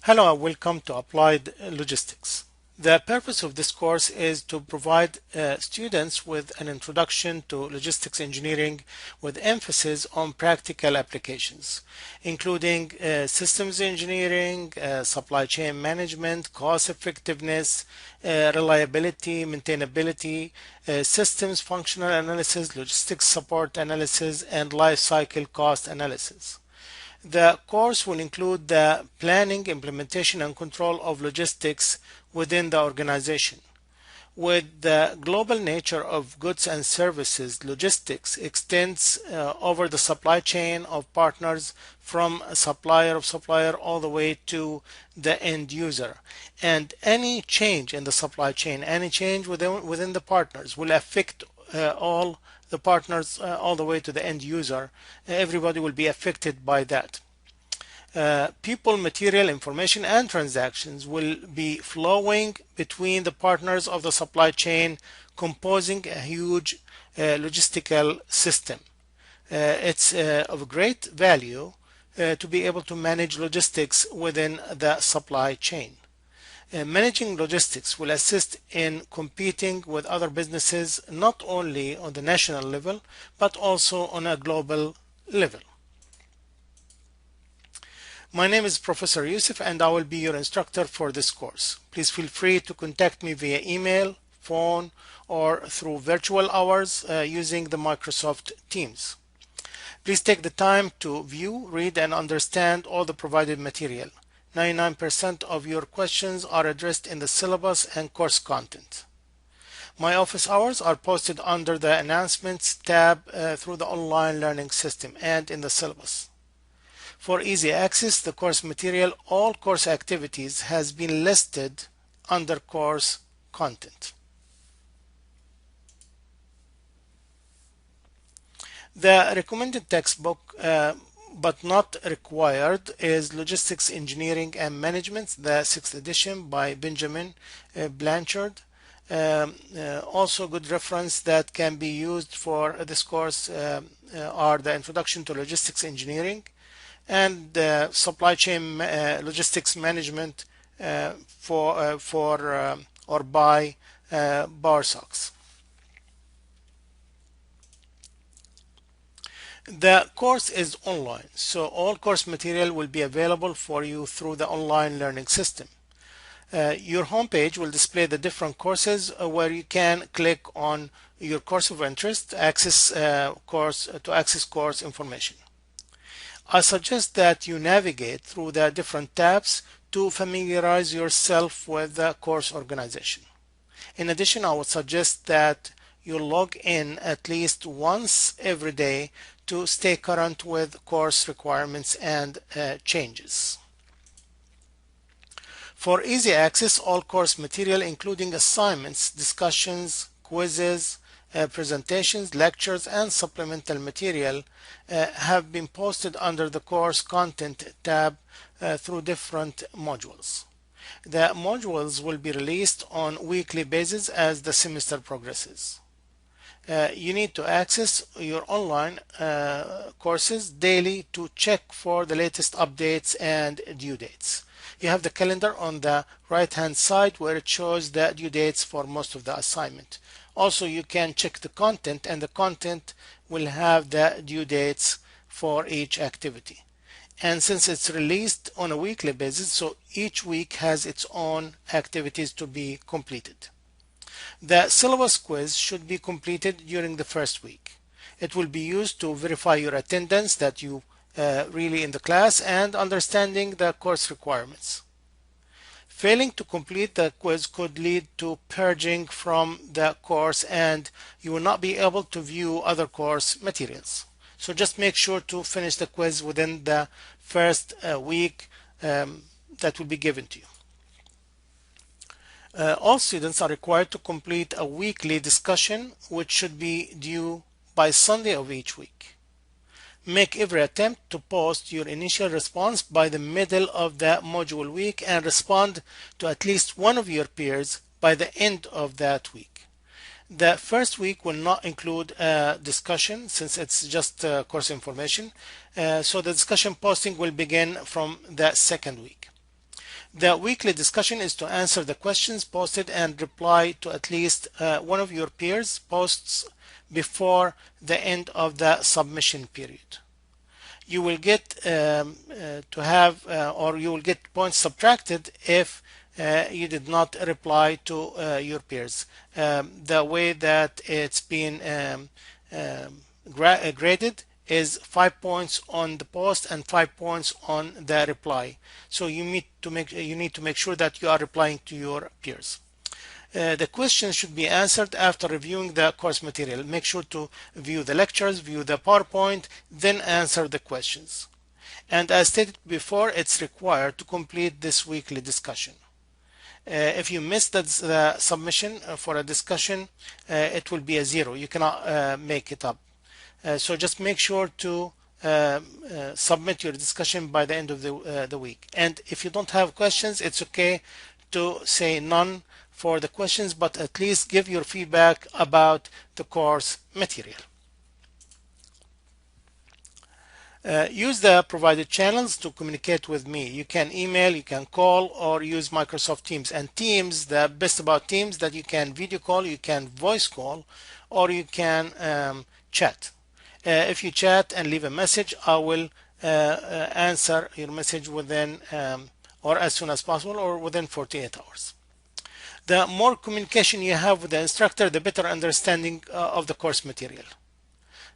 Hello and welcome to Applied Logistics. The purpose of this course is to provide students with an introduction to logistics engineering with emphasis on practical applications, including systems engineering, supply chain management, cost effectiveness, reliability, maintainability, systems functional analysis, logistics support analysis, and life cycle cost analysis. The course will include the planning, implementation, and control of logistics within the organization. With the global nature of goods and services, logistics extends over the supply chain of partners from supplier all the way to the end user. And any change in the supply chain, any change within the partners will affect all the partners all the way to the end user. Everybody will be affected by that. People, material, information, and transactions will be flowing between the partners of the supply chain, composing a huge logistical system. It's of great value to be able to manage logistics within the supply chain. Managing logistics will assist in competing with other businesses not only on the national level but also on a global level. My name is Professor Yusuf and I will be your instructor for this course. Please feel free to contact me via email, phone, or through virtual hours using the Microsoft Teams. Please take the time to view, read, and understand all the provided material. 99% of your questions are addressed in the syllabus and course content. My office hours are posted under the Announcements tab through the online learning system and in the syllabus. For easy access, the course material, all course activities has been listed under course content. The recommended textbook but not required is Logistics Engineering and Management, the 6th edition by Benjamin Blanchard. Also good reference that can be used for this course are the Introduction to Logistics Engineering and Supply Chain Logistics Management or by Barsox. The course is online, so all course material will be available for you through the online learning system. Your homepage will display the different courses where you can click on your course of interest to access course information. I suggest that you navigate through the different tabs to familiarize yourself with the course organization. In addition, I would suggest that you log in at least once every day to stay current with course requirements and changes. For easy access, all course material including assignments, discussions, quizzes, presentations, lectures, and supplemental material have been posted under the course content tab through different modules. The modules will be released on weekly basis as the semester progresses. You need to access your online courses daily to check for the latest updates and due dates. You have the calendar on the right hand side where it shows the due dates for most of the assignment. Also, you can check the content and the content will have the due dates for each activity. And since it's released on a weekly basis, so each week has its own activities to be completed. The syllabus quiz should be completed during the first week. It will be used to verify your attendance, that you really in the class, and understanding the course requirements. Failing to complete the quiz could lead to purging from the course and you will not be able to view other course materials. So just make sure to finish the quiz within the first week that will be given to you. All students are required to complete a weekly discussion which should be due by Sunday of each week. Make every attempt to post your initial response by the middle of the module week and respond to at least one of your peers by the end of that week. The first week will not include a discussion since it's just course information, so the discussion posting will begin from the second week. The weekly discussion is to answer the questions posted and reply to at least one of your peers' posts before the end of the submission period. You will get or you will get points subtracted if you did not reply to your peers. The way that it's been graded is 5 points on the post and 5 points on the reply. So you need to make sure that you are replying to your peers. The questions should be answered after reviewing the course material. Make sure to view the lectures, view the PowerPoint, then answer the questions. And as stated before, it's required to complete this weekly discussion. If you miss the submission for a discussion, it will be a 0. You cannot make it up. So just make sure to submit your discussion by the end of the week. And if you don't have questions, it's okay to say none for the questions, but at least give your feedback about the course material. Use the provided channels to communicate with me. You can email, you can call, or use Microsoft Teams. And Teams, the best about Teams, that you can video call, you can voice call, or you can chat. If you chat and leave a message, I will answer your message within or as soon as possible, or within 48 hours. The more communication you have with the instructor, the better understanding of the course material.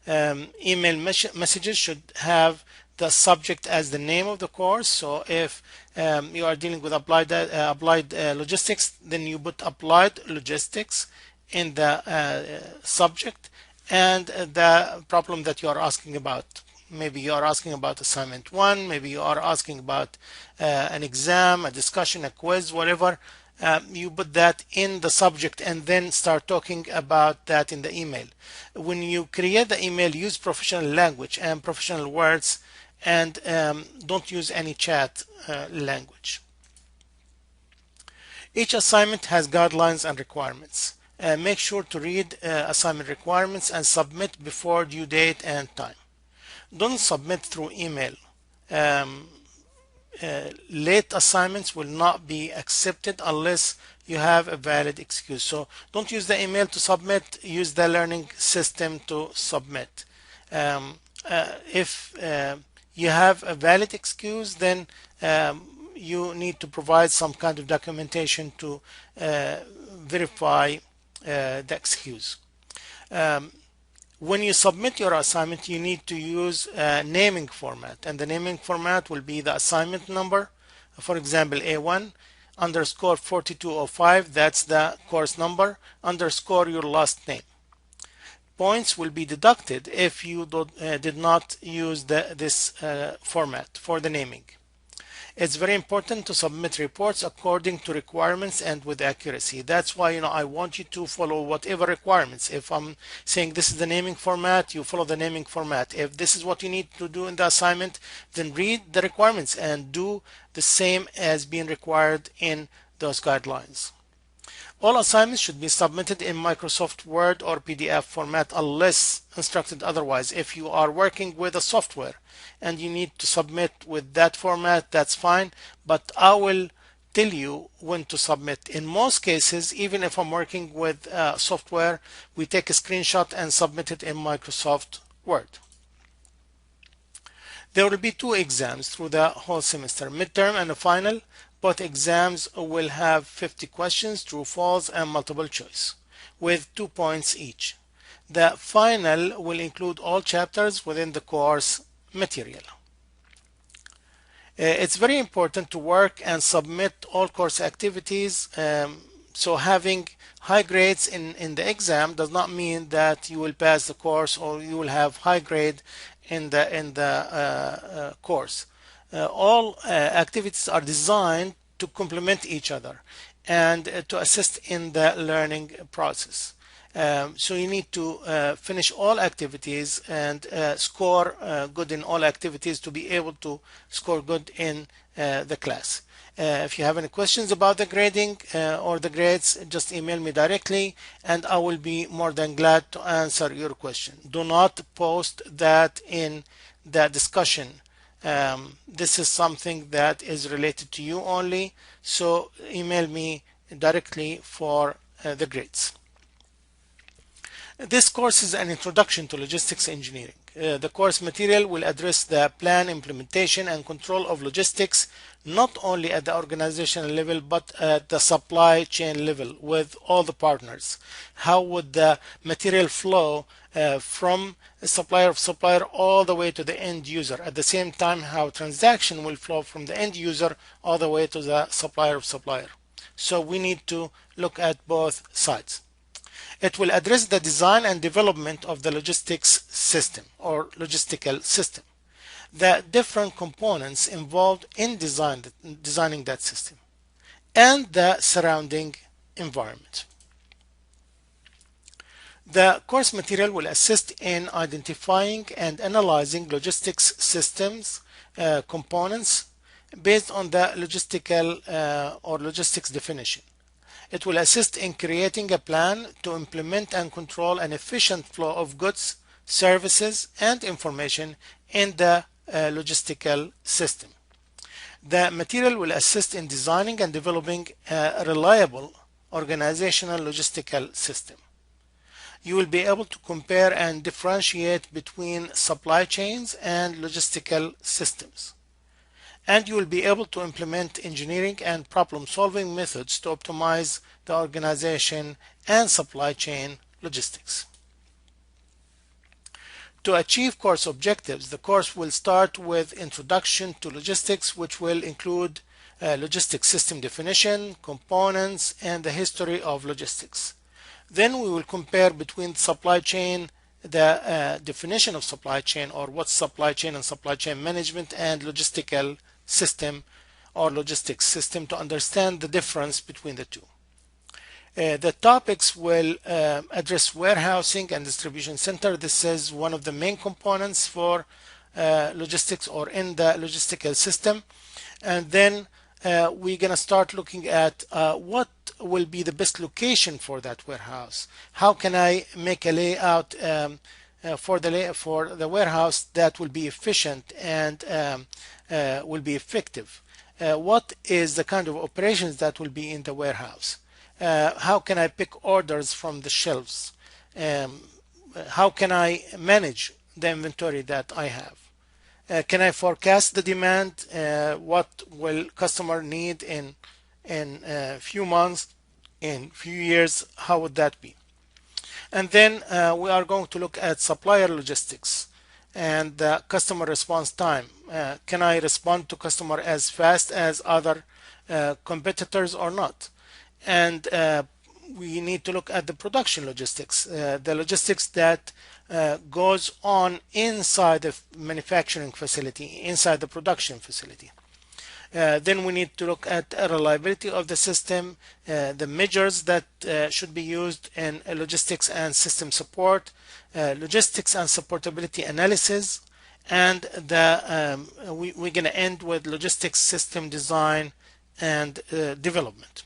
Email messages should have the subject as the name of the course. So if you are dealing with applied logistics, then you put applied logistics in the subject and the problem that you are asking about. Maybe you are asking about assignment 1, maybe you are asking about an exam, a discussion, a quiz, whatever. You put that in the subject and then start talking about that in the email. When you create the email, use professional language and professional words, and don't use any chat language. Each assignment has guidelines and requirements. Make sure to read assignment requirements and submit before due date and time. Don't submit through email. Late assignments will not be accepted unless you have a valid excuse. So don't use the email to submit, use the learning system to submit. If you have a valid excuse, then you need to provide some kind of documentation to verify the excuse. When you submit your assignment, you need to use a naming format, and the naming format will be the assignment number. For example, A1 underscore 4205, that's the course number, underscore your last name. Points will be deducted if you did not use this format for the naming. It's very important to submit reports according to requirements and with accuracy. That's why I want you to follow whatever requirements. If I'm saying this is the naming format, you follow the naming format. If this is what you need to do in the assignment, then read the requirements and do the same as being required in those guidelines. All assignments should be submitted in Microsoft Word or PDF format unless instructed otherwise. If you are working with a software and you need to submit with that format, that's fine, but I will tell you when to submit. In most cases, even if I'm working with software, we take a screenshot and submit it in Microsoft Word. There will be 2 exams through the whole semester, midterm and a final. Both exams will have 50 questions, true, false, and multiple choice, with 2 points each. The final will include all chapters within the course material. It's very important to work and submit all course activities. So having high grades in the exam does not mean that you will pass the course or you will have high grade in the course. All activities are designed to complement each other and to assist in the learning process. So you need to finish all activities and score good in all activities to be able to score good in the class. If you have any questions about the grading or the grades, just email me directly and I will be more than glad to answer your question. Do not post that in the discussion This is something that is related to you only, so email me directly for the grades. This course is an introduction to logistics engineering. The course material will address the plan, implementation, and control of logistics, not only at the organizational level, but at the supply chain level with all the partners. How would the material flow from supplier of supplier all the way to the end user? At the same time, how transaction will flow from the end user all the way to the supplier of supplier. So we need to look at both sides. It will address the design and development of the logistics system or logistical system, the different components involved in designing that system, and the surrounding environment. The course material will assist in identifying and analyzing logistics systems components based on the logistical or logistics definition. It will assist in creating a plan to implement and control an efficient flow of goods, services, and information in the logistical system. The material will assist in designing and developing a reliable organizational logistical system. You will be able to compare and differentiate between supply chains and logistical systems. And you will be able to implement engineering and problem-solving methods to optimize the organization and supply chain logistics. To achieve course objectives, the course will start with Introduction to Logistics, which will include logistics system definition, components, and the history of logistics. Then we will compare between supply chain, the definition of supply chain, or what's supply chain and supply chain management, and logistical system or logistics system, to understand the difference between the two. The topics will address warehousing and distribution center. This is one of the main components for logistics or in the logistical system. And then we're going to start looking at what will be the best location for that warehouse. How can I make a layout for the warehouse that will be efficient and will be effective? What is the kind of operations that will be in the warehouse? How can I pick orders from the shelves? How can I manage the inventory that I have? Can I forecast the demand? What will customer need in few months, in few years? How would that be? And then we are going to look at supplier logistics and the customer response time. Can I respond to customer as fast as other competitors or not? And we need to look at the production logistics, the logistics that goes on inside the manufacturing facility, inside the production facility. Then we need to look at reliability of the system, the measures that should be used in logistics and system support, logistics and supportability analysis, and we're going to end with logistics system design and development.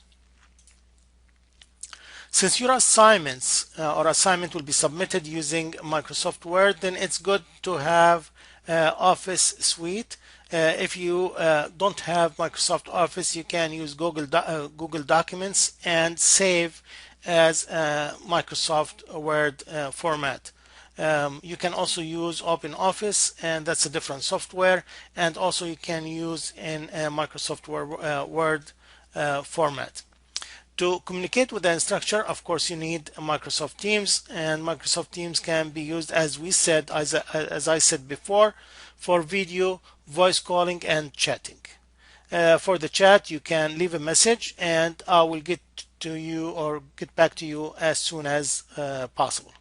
Since your assignments or assignment will be submitted using Microsoft Word, then it's good to have Office Suite. If you don't have Microsoft Office, you can use Google Documents and save as Microsoft Word format. You can also use OpenOffice, and that's a different software, and also you can use in Microsoft Word format. To communicate with the instructor, of course, you need Microsoft Teams, and Microsoft Teams can be used, as we said, as I said before, for video, voice calling, and chatting. For the chat, you can leave a message, and I will get to you or get back to you as soon as possible.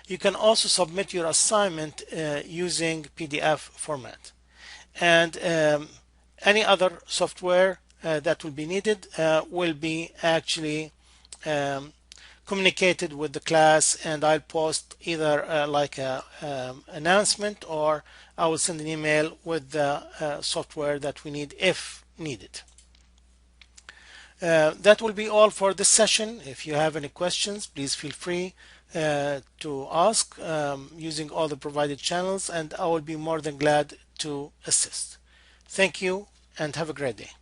You can also submit your assignment using PDF format. And any other software that will be needed will be actually communicated with the class, and I'll post either like a announcement, or I will send an email with the software that we need if needed. That will be all for this session. If you have any questions, please feel free to ask using all the provided channels, and I will be more than glad to assist. Thank you and have a great day.